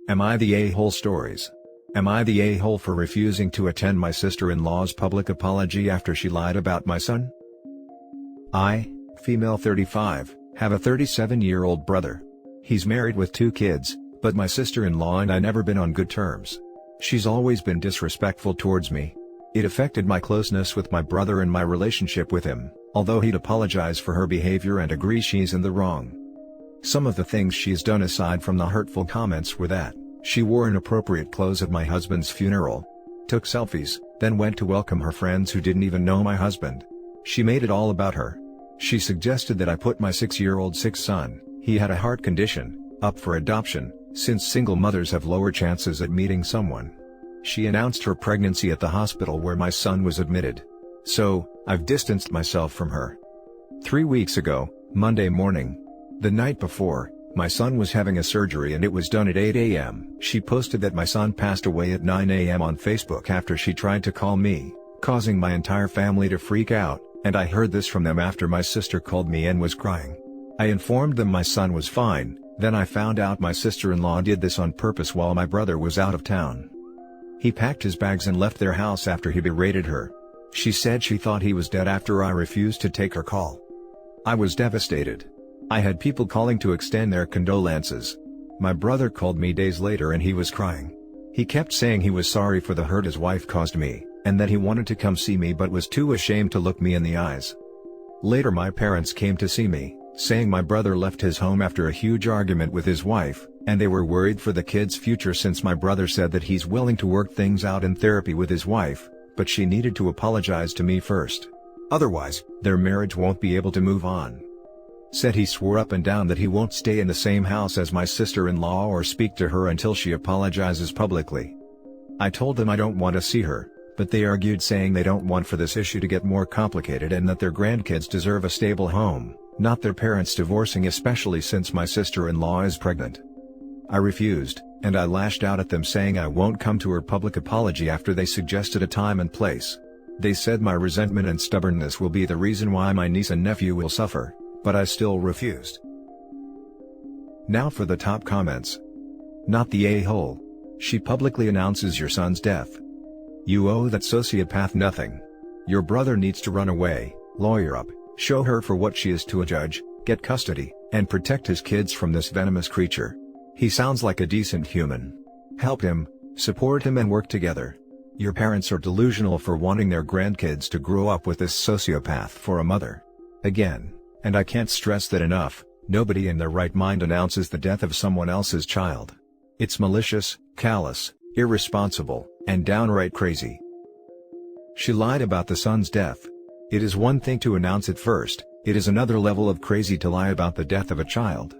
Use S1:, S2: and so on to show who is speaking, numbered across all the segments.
S1: Am I the a-hole stories? Am I the a-hole for refusing to attend my sister-in-law's public apology after she lied about my son? I, female 35, have a 37-year-old brother. He's married with 2 kids, but my sister-in-law and I never been on good terms. She's always been disrespectful towards me. It affected my closeness with my brother and my relationship with him, although he'd apologize for her behavior and agree she's in the wrong. Some of the things she's done aside from the hurtful comments were that she wore inappropriate clothes at my husband's funeral, took selfies, then went to welcome her friends who didn't even know my husband. She made it all about her. She suggested that I put my 6-year-old sick son, he had a heart condition, up for adoption, since single mothers have lower chances at meeting someone. She announced her pregnancy at the hospital where my son was admitted. So, I've distanced myself from her. 3 weeks ago, Monday morning, the night before, my son was having a surgery and it was done at 8 a.m. She posted that my son passed away at 9 a.m. on Facebook after she tried to call me, causing my entire family to freak out, and I heard this from them after my sister called me and was crying. I informed them my son was fine, then I found out my sister-in-law did this on purpose while my brother was out of town. He packed his bags and left their house after he berated her. She said she thought he was dead after I refused to take her call. I was devastated. I had people calling to extend their condolences. My brother called me days later and he was crying. He kept saying he was sorry for the hurt his wife caused me, and that he wanted to come see me but was too ashamed to look me in the eyes. Later my parents came to see me, saying my brother left his home after a huge argument with his wife, and they were worried for the kids' future since my brother said that he's willing to work things out in therapy with his wife, but she needed to apologize to me first. Otherwise, their marriage won't be able to move on. Said he swore up and down that he won't stay in the same house as my sister-in-law or speak to her until she apologizes publicly. I told them I don't want to see her, but they argued saying they don't want for this issue to get more complicated and that their grandkids deserve a stable home, not their parents divorcing, especially since my sister-in-law is pregnant. I refused, and I lashed out at them saying I won't come to her public apology after they suggested a time and place. They said my resentment and stubbornness will be the reason why my niece and nephew will suffer, but I still refused. Now for the top comments. Not the a-hole. She publicly announces your son's death. You owe that sociopath nothing. Your brother needs to run away, lawyer up, show her for what she is to a judge, get custody, and protect his kids from this venomous creature. He sounds like a decent human. Help him, support him and work together. Your parents are delusional for wanting their grandkids to grow up with this sociopath for a mother. Again, and I can't stress that enough, nobody in their right mind announces the death of someone else's child. It's malicious, callous, irresponsible, and downright crazy. She lied about the son's death. It is one thing to announce it first, it is another level of crazy to lie about the death of a child.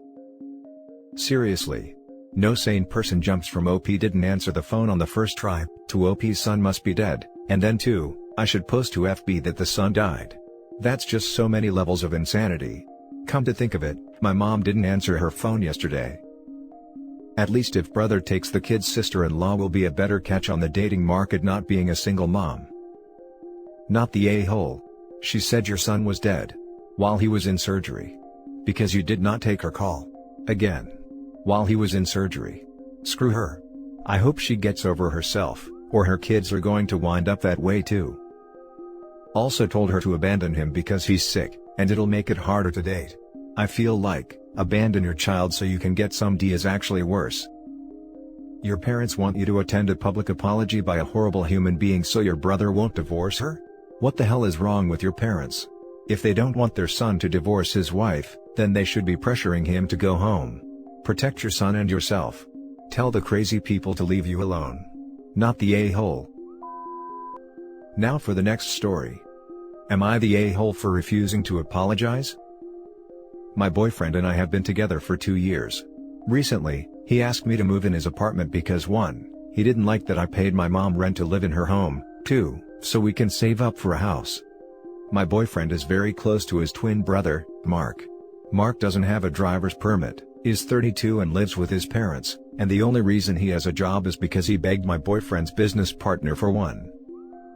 S1: Seriously. No sane person jumps from OP didn't answer the phone on the first try, to OP's son must be dead, and then to, I should post to FB that the son died. That's just so many levels of insanity. Come to think of it, my mom didn't answer her phone yesterday. At least if brother takes the kid's sister-in-law will be a better catch on the dating market not being a single mom. Not the a-hole. She said your son was dead. While he was in surgery. Because you did not take her call. Again. While he was in surgery. Screw her. I hope she gets over herself, or her kids are going to wind up that way too. Also told her to abandon him because he's sick, and it'll make it harder to date. I feel like, abandon your child so you can get some D is actually worse. Your parents want you to attend a public apology by a horrible human being so your brother won't divorce her? What the hell is wrong with your parents? If they don't want their son to divorce his wife, then they should be pressuring him to go home. Protect your son and yourself. Tell the crazy people to leave you alone. Not the a-hole. Now for the next story. Am I the a-hole for refusing to apologize? My boyfriend and I have been together for 2 years. Recently, he asked me to move in his apartment because 1, he didn't like that I paid my mom rent to live in her home, 2, so we can save up for a house. My boyfriend is very close to his twin brother, Mark. Mark doesn't have a driver's permit, is 32 and lives with his parents, and the only reason he has a job is because he begged my boyfriend's business partner for one.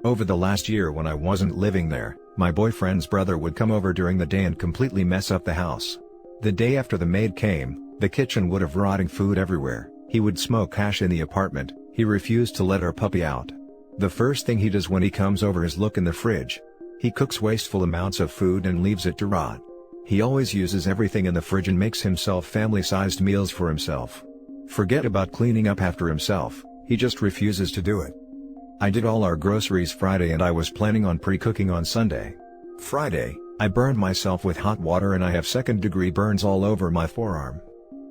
S1: Over the last year when I wasn't living there, my boyfriend's brother would come over during the day and completely mess up the house. The day after the maid came, the kitchen would have rotting food everywhere. He would smoke hash in the apartment. He refused to let our puppy out. The first thing he does when he comes over is look in the fridge. He cooks wasteful amounts of food and leaves it to rot. He always uses everything in the fridge and makes himself family-sized meals for himself. Forget about cleaning up after himself, he just refuses to do it. I did all our groceries Friday and I was planning on pre-cooking on Sunday. Friday, I burned myself with hot water and I have second-degree burns all over my forearm.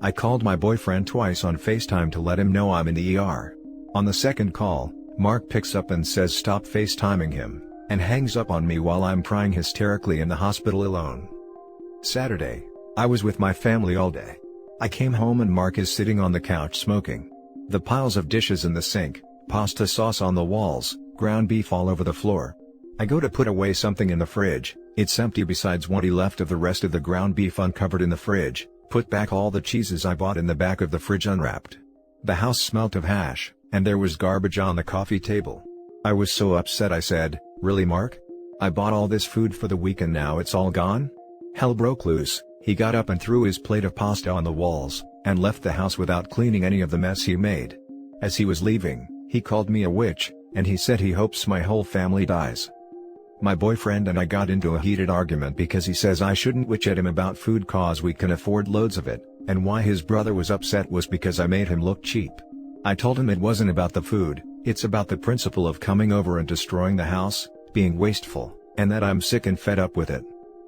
S1: I called my boyfriend twice on FaceTime to let him know I'm in the ER. On the second call, Mark picks up and says stop FaceTiming him, and hangs up on me while I'm crying hysterically in the hospital alone. Saturday, I was with my family all day. I came home and Mark is sitting on the couch smoking. The piles of dishes in the sink, pasta sauce on the walls, ground beef all over the floor. I go to put away something in the fridge, it's empty besides what he left of the rest of the ground beef uncovered in the fridge, put back all the cheeses I bought in the back of the fridge unwrapped. The house smelt of hash, and there was garbage on the coffee table. I was so upset I said, "Really, Mark? I bought all this food for the week and now it's all gone?" Hell broke loose. He got up and threw his plate of pasta on the walls, and left the house without cleaning any of the mess he made. As he was leaving, he called me a witch, and he said he hopes my whole family dies. My boyfriend and I got into a heated argument because he says I shouldn't witch at him about food cause we can afford loads of it, and why his brother was upset was because I made him look cheap. I told him it wasn't about the food, it's about the principle of coming over and destroying the house, being wasteful, and that I'm sick and fed up with it.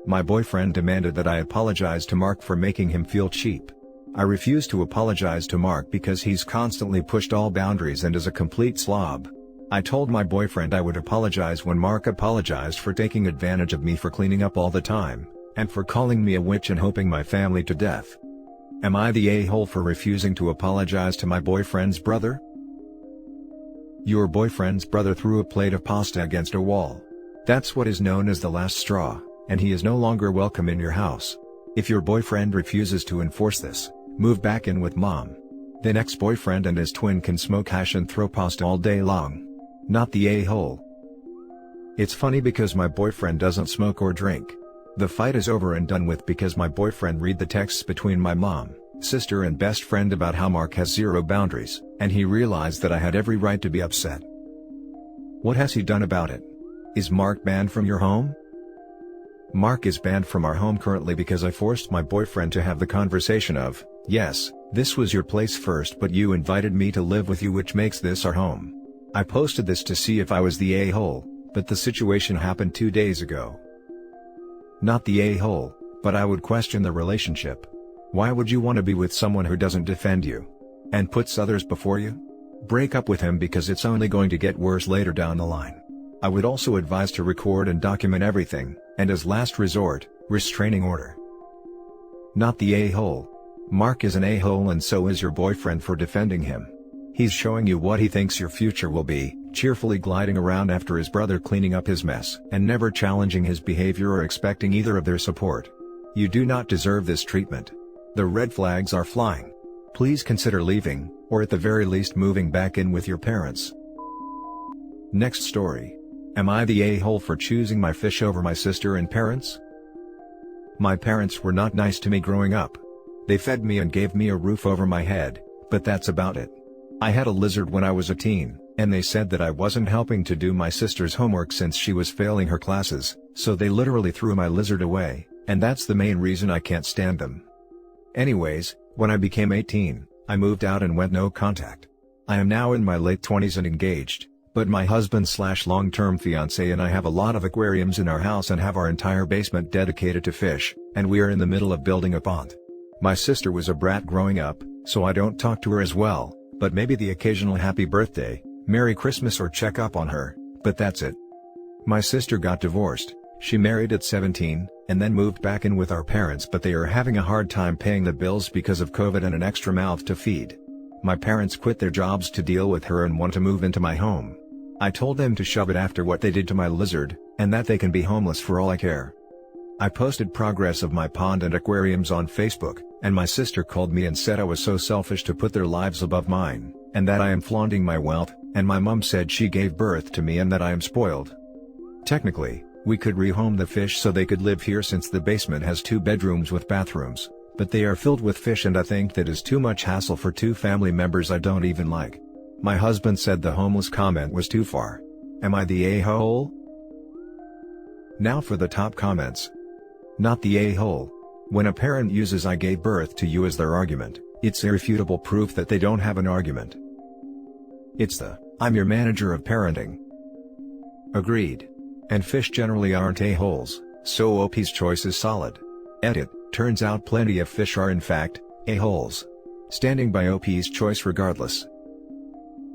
S1: My boyfriend demanded that I apologize to Mark for making him feel cheap. I refused to apologize to Mark because he's constantly pushed all boundaries and is a complete slob. I told my boyfriend I would apologize when Mark apologized for taking advantage of me for cleaning up all the time, and for calling me a witch and hoping my family to death. Am I the a-hole for refusing to apologize to my boyfriend's brother? Your boyfriend's brother threw a plate of pasta against a wall. That's what is known as the last straw, and he is no longer welcome in your house. If your boyfriend refuses to enforce this, move back in with mom. Then ex-boyfriend and his twin can smoke hash and throw pasta all day long. Not the a-hole. It's funny because my boyfriend doesn't smoke or drink. The fight is over and done with because my boyfriend read the texts between my mom, sister and best friend about how Mark has zero boundaries, and he realized that I had every right to be upset. What has he done about it? Is Mark banned from your home? Mark is banned from our home currently because I forced my boyfriend to have the conversation of, yes, this was your place first but you invited me to live with you which makes this our home. I posted this to see if I was the a-hole, but the situation happened 2 days ago. Not the a-hole, but I would question the relationship. Why would you want to be with someone who doesn't defend you? And puts others before you? Break up with him because it's only going to get worse later down the line. I would also advise to record and document everything, and as last resort, restraining order. Not the a-hole. Mark is an a-hole and so is your boyfriend for defending him. He's showing you what he thinks your future will be, cheerfully gliding around after his brother cleaning up his mess and never challenging his behavior or expecting either of their support. You do not deserve this treatment. The red flags are flying. Please consider leaving, or at the very least moving back in with your parents. Next story. Am I the a-hole for choosing my fish over my sister and parents? My parents were not nice to me growing up. They fed me and gave me a roof over my head, but that's about it. I had a lizard when I was a teen, and they said that I wasn't helping to do my sister's homework since she was failing her classes, so they literally threw my lizard away, and that's the main reason I can't stand them. Anyways, when I became 18, I moved out and went no contact. I am now in my late 20s and engaged, but my husband/long-term fiancé and I have a lot of aquariums in our house and have our entire basement dedicated to fish, and we are in the middle of building a pond. My sister was a brat growing up, so I don't talk to her as well, but maybe the occasional happy birthday, Merry Christmas or check up on her, but that's it. My sister got divorced, she married at 17, and then moved back in with our parents but they are having a hard time paying the bills because of COVID and an extra mouth to feed. My parents quit their jobs to deal with her and want to move into my home. I told them to shove it after what they did to my lizard, and that they can be homeless for all I care. I posted progress of my pond and aquariums on Facebook, and my sister called me and said I was so selfish to put their lives above mine, and that I am flaunting my wealth, and my mom said she gave birth to me and that I am spoiled. Technically, we could rehome the fish so they could live here since the basement has 2 bedrooms with bathrooms, but they are filled with fish and I think that is too much hassle for two family members I don't even like. My husband said the homeless comment was too far. Am I the a-hole? Now for the top comments. Not the a-hole. When a parent uses "I gave birth to you" as their argument, it's irrefutable proof that they don't have an argument. It's the "I'm your manager of parenting." Agreed. And fish generally aren't a-holes, so OP's choice is solid. Edit, turns out plenty of fish are in fact a-holes. Standing by OP's choice regardless.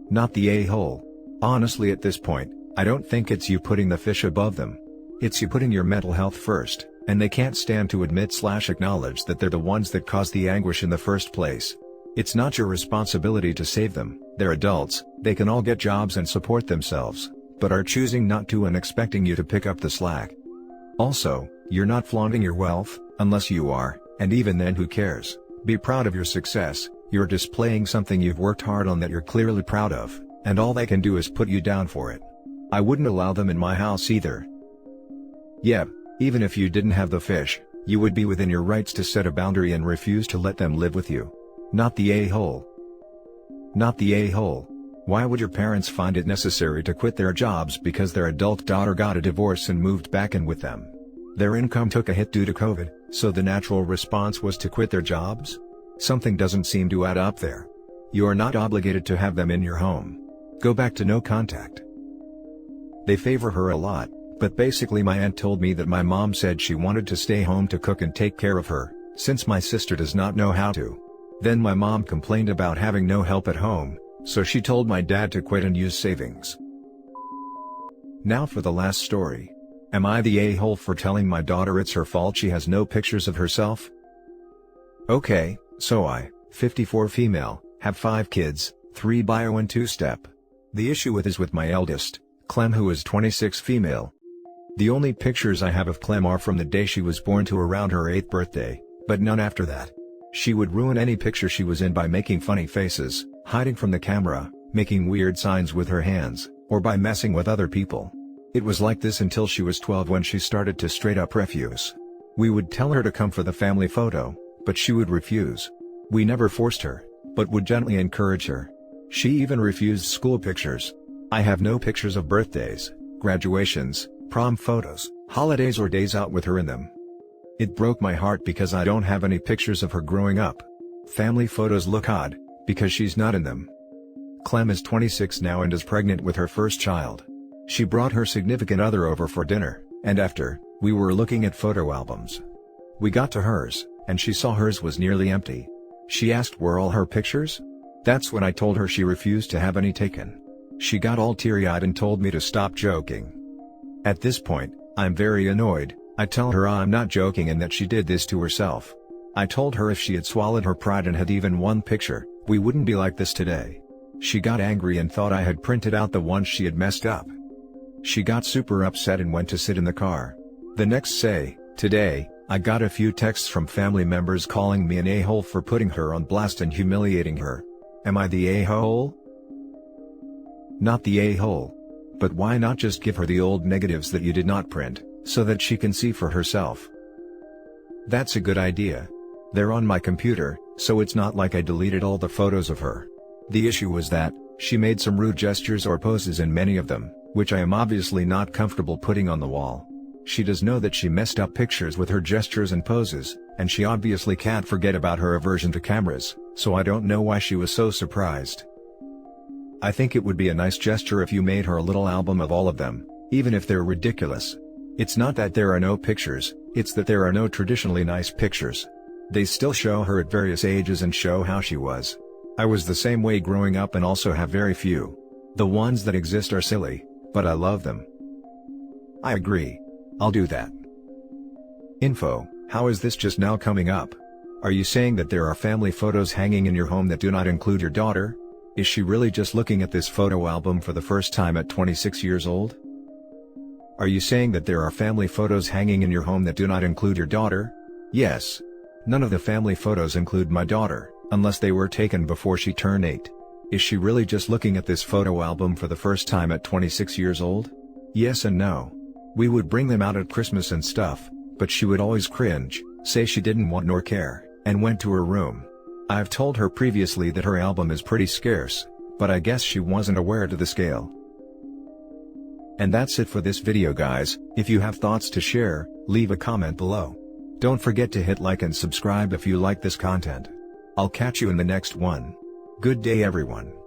S1: Not the a-hole. Honestly, at this point, I don't think it's you putting the fish above them. It's you putting your mental health first, and they can't stand to admit/acknowledge that they're the ones that caused the anguish in the first place. It's not your responsibility to save them. They're adults, they can all get jobs and support themselves, but are choosing not to and expecting you to pick up the slack. Also, you're not flaunting your wealth, unless you are, and even then who cares? Be proud of your success. You're displaying something you've worked hard on that you're clearly proud of, and all they can do is put you down for it. I wouldn't allow them in my house either. Yeah, even if you didn't have the fish, you would be within your rights to set a boundary and refuse to let them live with you. Not the a-hole. Not the a-hole. Why would your parents find it necessary to quit their jobs because their adult daughter got a divorce and moved back in with them? Their income took a hit due to COVID, so the natural response was to quit their jobs? Something doesn't seem to add up there. You are not obligated to have them in your home. Go back to no contact. They favor her a lot, but basically my aunt told me that my mom said she wanted to stay home to cook and take care of her, since my sister does not know how to. Then my mom complained about having no help at home, so she told my dad to quit and use savings. Now for the last story. Am I the a-hole for telling my daughter it's her fault she has no pictures of herself? Okay, so I, 54 female, have 5 kids, 3 bio and 2 step. The issue is with my eldest, Clem, who is 26 female. The only pictures I have of Clem are from the day she was born to around her 8th birthday, but none after that. She would ruin any picture she was in by making funny faces, hiding from the camera, making weird signs with her hands, or by messing with other people. It was like this until she was 12 when she started to straight up refuse. We would tell her to come for the family photo, but she would refuse. We never forced her, but would gently encourage her. She even refused school pictures. I have no pictures of birthdays, graduations, prom photos, holidays or days out with her in them. It broke my heart because I don't have any pictures of her growing up. Family photos look odd, because she's not in them. Clem is 26 now and is pregnant with her first child. She brought her significant other over for dinner, and after, we were looking at photo albums. We got to hers, and she saw hers was nearly empty. She asked where all her pictures? That's when I told her she refused to have any taken. She got all teary-eyed and told me to stop joking. At this point, I'm very annoyed. I tell her I'm not joking and that she did this to herself. I told her if she had swallowed her pride and had even one picture, we wouldn't be like this today. She got angry and thought I had printed out the ones she had messed up. She got super upset and went to sit in the car. The next today, I got a few texts from family members calling me an a-hole for putting her on blast and humiliating her. Am I the a-hole? Not the a-hole. But why not just give her the old negatives that you did not print, so that she can see for herself? That's a good idea. They're on my computer, so it's not like I deleted all the photos of her. The issue was that, she made some rude gestures or poses in many of them, which I am obviously not comfortable putting on the wall. She does know that she messed up pictures with her gestures and poses, and she obviously can't forget about her aversion to cameras, so I don't know why she was so surprised. I think it would be a nice gesture if you made her a little album of all of them, even if they're ridiculous. It's not that there are no pictures, it's that there are no traditionally nice pictures. They still show her at various ages and show how she was. I was the same way growing up and also have very few. The ones that exist are silly, but I love them. I agree. I'll do that. Info: how is this just now coming up? Are you saying that there are family photos hanging in your home that do not include your daughter? Is she really just looking at this photo album for the first time at 26 years old? Are you saying that there are family photos hanging in your home that do not include your daughter? Yes. None of the family photos include my daughter, unless they were taken before she turned 8. Is she really just looking at this photo album for the first time at 26 years old? Yes and no. We would bring them out at Christmas and stuff, but she would always cringe, say she didn't want nor care, and went to her room. I've told her previously that her album is pretty scarce, but I guess she wasn't aware to the scale. And that's it for this video guys. If you have thoughts to share, leave a comment below. Don't forget to hit like and subscribe if you like this content. I'll catch you in the next one. Good day everyone.